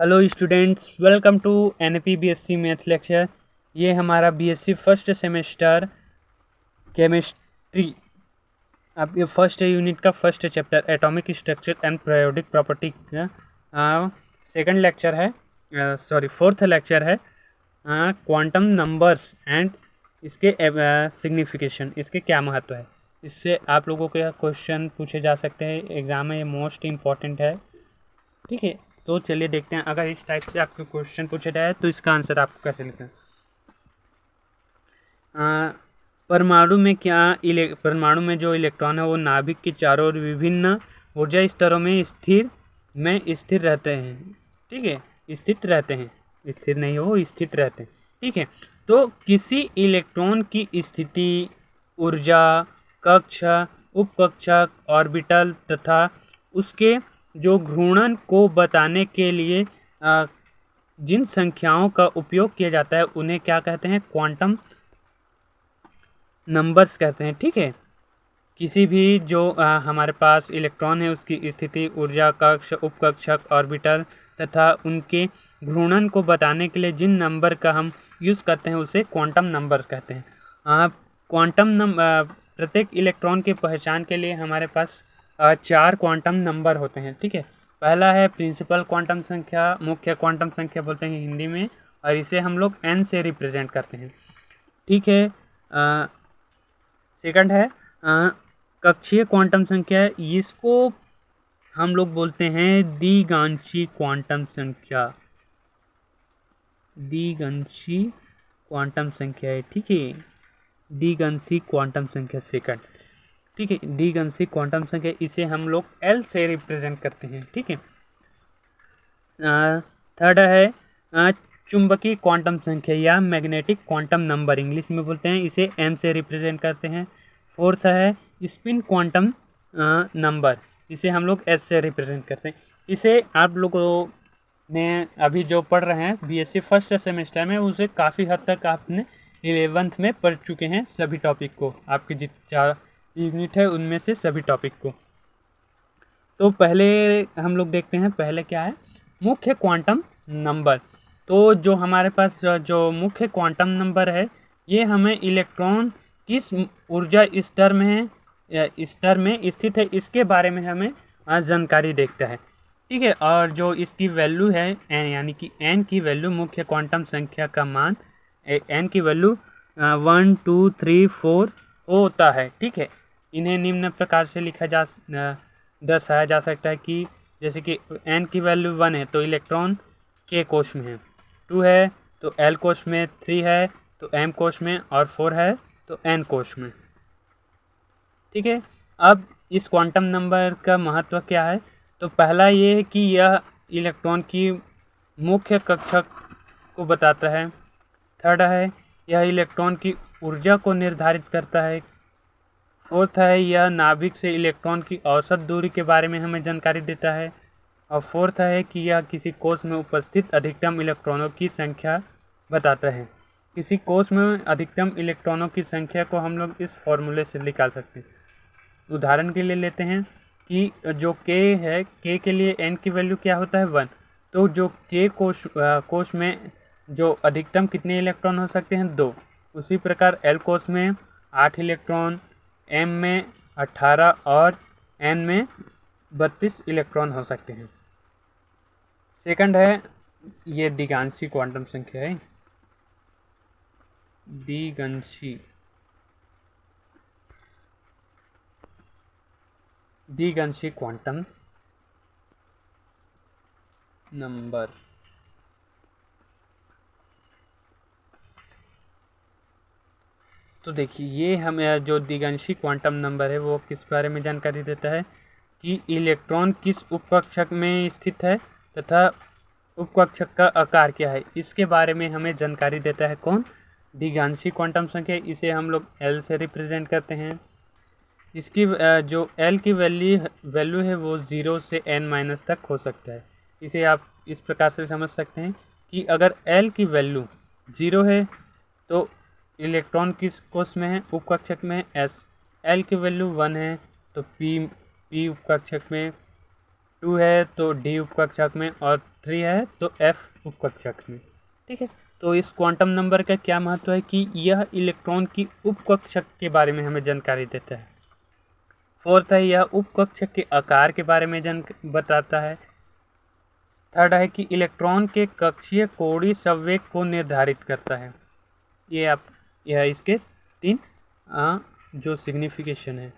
Hello students, welcome to NP BSc math lecture. ये हमारा BSc first semester chemistry, अब ये फर्स्ट यूनिट का first chapter atomic structure and periodic property का second lecture है, fourth lecture है। Quantum numbers and इसके signification, इसके क्या महत्व है। इससे आप लोगों के क्वेश्चन पूछे जा सकते हैं एग्जाम में, ये मोस्ट इम्पॉर्टेंट है। ठीक है, तो चलिए देखते हैं अगर इस टाइप से आपके क्वेश्चन पूछे जाए तो इसका आंसर आपको कैसे लिखें। परमाणु में जो इलेक्ट्रॉन है वो नाभिक के चारों ओर विभिन्न ऊर्जा स्तरों में स्थिर रहते हैं। ठीक है, स्थित रहते हैं, स्थिर नहीं हो, स्थित रहते हैं। ठीक है, तो किसी इलेक्ट्रॉन की स्थिति, ऊर्जा, कक्षा, उपकक्षक, ऑर्बिटल तथा उसके जो घूर्णन को बताने के लिए जिन संख्याओं का उपयोग किया जाता है उन्हें क्या कहते हैं? क्वांटम नंबर्स कहते हैं। ठीक है, किसी भी जो हमारे पास इलेक्ट्रॉन है उसकी स्थिति, ऊर्जा, कक्ष, उपकक्षक, ऑर्बिटल तथा उनके घूर्णन को बताने के लिए जिन नंबर का हम यूज़ करते हैं उसे क्वांटम नंबर्स कहते हैं। क्वांटम नंबर, प्रत्येक इलेक्ट्रॉन की पहचान के लिए हमारे पास 4 क्वांटम नंबर होते हैं। ठीक है, पहला है प्रिंसिपल क्वांटम संख्या, मुख्य क्वांटम संख्या बोलते हैं हिंदी में, और इसे हम लोग n से रिप्रेजेंट करते हैं। ठीक है, सेकंड है कक्षीय क्वांटम संख्या, इसको हम लोग बोलते हैं द्विगांशी क्वांटम संख्या। द्विगांशी क्वांटम संख्या है। ठीक है, द्विगांशी क्वांटम संख्या सेकंड। ठीक है, द्विगांशी क्वांटम संख्या, इसे हम लोग L से रिप्रेजेंट करते हैं। ठीक है, थर्ड है चुंबकीय क्वांटम संख्या या मैग्नेटिक क्वांटम नंबर, इंग्लिश में बोलते हैं, इसे M से रिप्रेजेंट करते हैं। फोर्थ है स्पिन क्वांटम नंबर, इसे हम लोग S से रिप्रेजेंट करते हैं। इसे आप लोगों ने अभी जो पढ़ रहे हैं बीएससी फर्स्ट सेमेस्टर में, उसे काफ़ी हद तक आपने 11th में पढ़ चुके हैं सभी टॉपिक को, आपके जितने 4 यूनिट है उनमें से सभी टॉपिक को। तो पहले हम लोग देखते हैं, पहले क्या है? मुख्य क्वांटम नंबर। तो जो हमारे पास जो मुख्य क्वांटम नंबर है, ये हमें इलेक्ट्रॉन किस ऊर्जा स्तर में स्थित है इसके बारे में हमें जानकारी देता है। ठीक है, और जो इसकी वैल्यू है n, यानी कि n की वैल्यू, मुख्य क्वांटम संख्या का मान n की वैल्यू 1, 2, 3, 4 होता है। ठीक है, इन्हें निम्न प्रकार से दर्शाया जा सकता है कि जैसे कि n की वैल्यू 1 है तो इलेक्ट्रॉन k कोश में है, 2 है तो L कोश में, 3 है तो M कोश में, और 4 है तो N कोश में। ठीक है, अब इस क्वांटम नंबर का महत्व क्या है? तो पहला ये है कि यह इलेक्ट्रॉन की मुख्य कक्षा को बताता है। थर्ड है यह इलेक्ट्रॉन की ऊर्जा को निर्धारित करता है। फोर्थ है यह नाभिक से इलेक्ट्रॉन की औसत दूरी के बारे में हमें जानकारी देता है। और फोर्थ है कि यह किसी कोश में उपस्थित अधिकतम इलेक्ट्रॉनों की संख्या बताता है। किसी कोश में अधिकतम इलेक्ट्रॉनों की संख्या को हम लोग इस फॉर्मूले से निकाल सकते हैं। उदाहरण के लिए लेते हैं कि जो k है, k के लिए n की वैल्यू क्या होता है? 1। तो जो k कोश में जो अधिकतम कितने इलेक्ट्रॉन हो सकते हैं? 2। उसी प्रकार L कोश में 8 इलेक्ट्रॉन, M में 18 और N में 32 इलेक्ट्रॉन हो सकते हैं। सेकंड है ये द्विगांशी क्वांटम संख्या है, द्विगांशी क्वांटम नंबर। तो देखिए, ये हमें जो द्विगांशी क्वांटम नंबर है वो किस बारे में जानकारी देता है कि इलेक्ट्रॉन किस उपकक्षक में स्थित है तथा उपकक्षक का आकार क्या है, इसके बारे में हमें जानकारी देता है। कौन? द्विगांशी क्वांटम संख्या, इसे हम लोग L से रिप्रेजेंट करते हैं। इसकी जो L की वैल्यू है वो 0 से n- तक हो सकता है। इसे आप इस प्रकार से समझ सकते हैं कि अगर L की वैल्यू 0 है तो इलेक्ट्रॉन किस कोश में है? उपकक्षक में S। L की वैल्यू 1 है तो P उपकक्षक में, 2 है तो D उपकक्षक में, और 3 है तो F उपकक्षक में, ठीक है। तो इस क्वांटम नंबर का क्या महत्व है कि यह इलेक्ट्रॉन की उपकक्षक के बारे में हमें जानकारी देता है। फोर्थ है यह उपकक्षक के आकार के बारे में बताता है। थर्ड है कि इलेक्ट्रॉन के कक्षीय कोणीय संवेग को निर्धारित करता है। यह इसके 3 जो सिग्निफिकेशन है।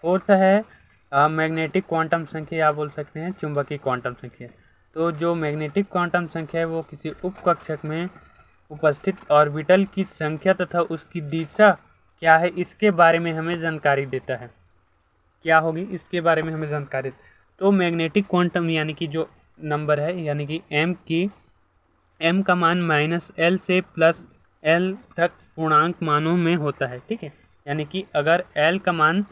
फोर्थ है मैग्नेटिक क्वांटम संख्या, आप बोल सकते हैं चुंबकीय क्वांटम संख्या। तो जो मैग्नेटिक क्वांटम संख्या है वो किसी उपकक्षक में उपस्थित ऑर्बिटल की संख्या तथा उसकी दिशा क्या है इसके बारे में हमें जानकारी देता है। क्या होगी इसके बारे में हमें जानकारी। तो मैग्नेटिक क्वांटम यानी कि जो नंबर है यानी कि m का मान -L से +L तक पूर्णांक मानों में होता है, ठीक है। यानी कि अगर L का मान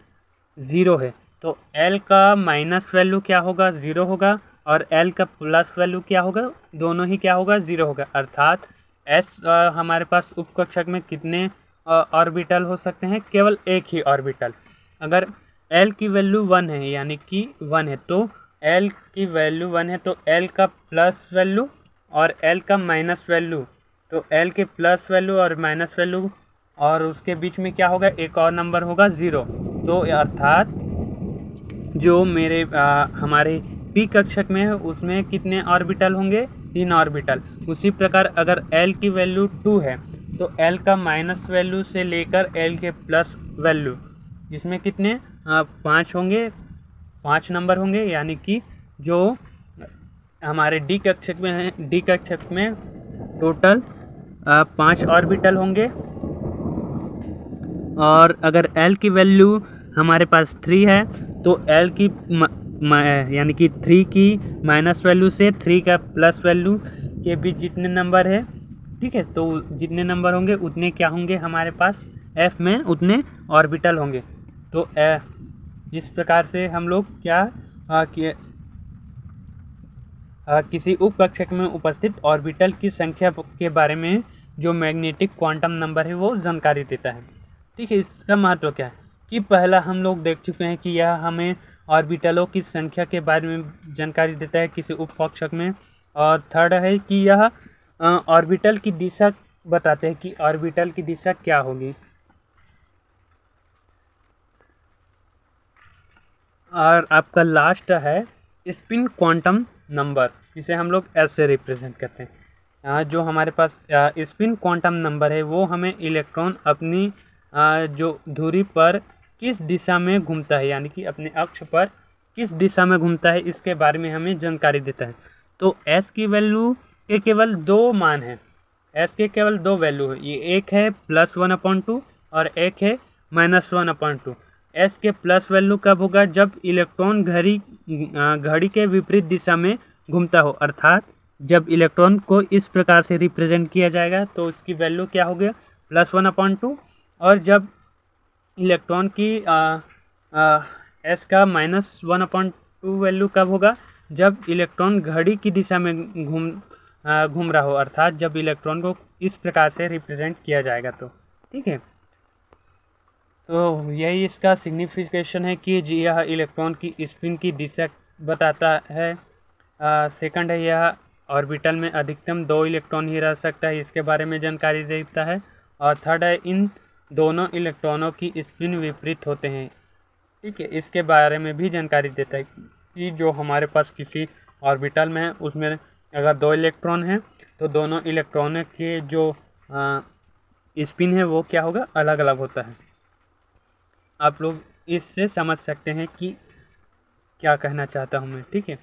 0 है तो L का माइनस वैल्यू क्या होगा, 0 होगा, और L का प्लस वैल्यू क्या होगा, दोनों ही क्या होगा, 0 होगा। अर्थात S हमारे पास उपकक्षक में कितने ऑर्बिटल हो सकते हैं, केवल एक ही ऑर्बिटल। अगर L की वैल्यू 1 है यानी कि 1 है तो L की वैल्यू 1 है तो L का प्लस वैल्यू और L का माइनस वैल्यू, तो L के प्लस वैल्यू और माइनस वैल्यू और उसके बीच में क्या होगा, एक और नंबर होगा 0। तो अर्थात जो मेरे हमारे P कक्षक में है उसमें कितने ऑर्बिटल होंगे, 3 ऑर्बिटल। उसी प्रकार अगर L की वैल्यू 2 है तो L का माइनस वैल्यू से लेकर L के प्लस वैल्यू जिसमें कितने 5 होंगे, 5 नंबर होंगे। यानी कि जो हमारे D कक्षक में है, D कक्षक में टोटल 5 ऑर्बिटल होंगे। और अगर L की वैल्यू हमारे पास 3 है तो L की यानी कि 3 की माइनस वैल्यू से 3 का प्लस वैल्यू के बीच जितने नंबर है, ठीक है, तो जितने नंबर होंगे उतने क्या होंगे हमारे पास F में उतने ऑर्बिटल होंगे। तो इस प्रकार से हम लोग क्या किसी उपकक्षक में उपस्थित ऑर्बिटल की संख्या के बारे में जो मैग्नेटिक क्वांटम नंबर है वो जानकारी देता है, ठीक है। इसका महत्व क्या है कि पहला हम लोग देख चुके हैं कि यह हमें ऑर्बिटलों की संख्या के बारे में जानकारी देता है किसी उपकक्षक में। और थर्ड है कि यह ऑर्बिटल की दिशा बताते हैं कि ऑर्बिटल की दिशा क्या होगी। और आपका लास्ट है स्पिन क्वांटम नंबर, जिसे हम लोग S से रिप्रेजेंट करते हैं। जो हमारे पास स्पिन क्वांटम नंबर है वो हमें इलेक्ट्रॉन अपनी जो धुरी पर किस दिशा में घूमता है यानी कि अपने अक्ष पर किस दिशा में घूमता है इसके बारे में हमें जानकारी देता है। तो S की वैल्यू के केवल 2 मान हैं, S के केवल 2 वैल्यू है, ये एक है +1/2 और एक है -1/2। S के प्लस वैल्यू कब होगा, जब इलेक्ट्रॉन घड़ी के विपरीत दिशा में घूमता हो। अर्थात जब इलेक्ट्रॉन को इस प्रकार से रिप्रेजेंट किया जाएगा तो उसकी वैल्यू क्या होगी, +1/2। और जब इलेक्ट्रॉन की S का -1/2 वैल्यू कब होगा, जब इलेक्ट्रॉन घड़ी की दिशा में घूम रहा हो। अर्थात जब इलेक्ट्रॉन को इस प्रकार से रिप्रेजेंट किया जाएगा तो, ठीक है। तो यही इसका सिग्निफिकेशन है कि जी यह इलेक्ट्रॉन की स्पिन की दिशा बताता है। सेकंड है यह ऑर्बिटल में अधिकतम 2 इलेक्ट्रॉन ही रह सकता है, इसके बारे में जानकारी देता है। और थर्ड है इन दोनों इलेक्ट्रॉनों की स्पिन विपरीत होते हैं, ठीक है, इसके बारे में भी जानकारी देता है कि जो हमारे पास किसी ऑर्बिटल में है उसमें अगर 2 इलेक्ट्रॉन हैं तो दोनों इलेक्ट्रॉनों के जो स्पिन है वो क्या होगा, अलग अलग होता है। आप लोग इससे समझ सकते हैं कि क्या कहना चाहता हूँ मैं, ठीक है।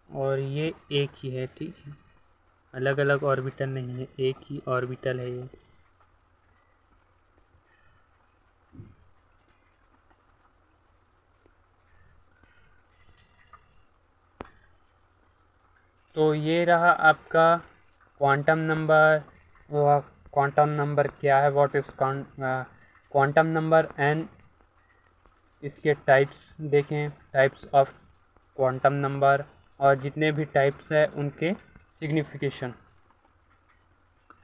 और ये एक ही है, ठीक है, अलग अलग ऑर्बिटल नहीं है, एक ही ऑर्बिटल है ये। तो ये रहा आपका क्वांटम नंबर। क्वांटम नंबर क्या है, what is quantum number and इसके टाइप्स देखें, टाइप्स ऑफ क्वांटम नंबर और जितने भी टाइप्स है उनके सिग्निफिकेशन।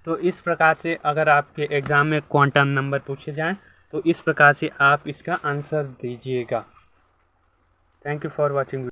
तो इस प्रकार से अगर आपके एग्ज़ाम में क्वांटम नंबर पूछे जाएं तो इस प्रकार से आप इसका आंसर दीजिएगा। Thank you for watching.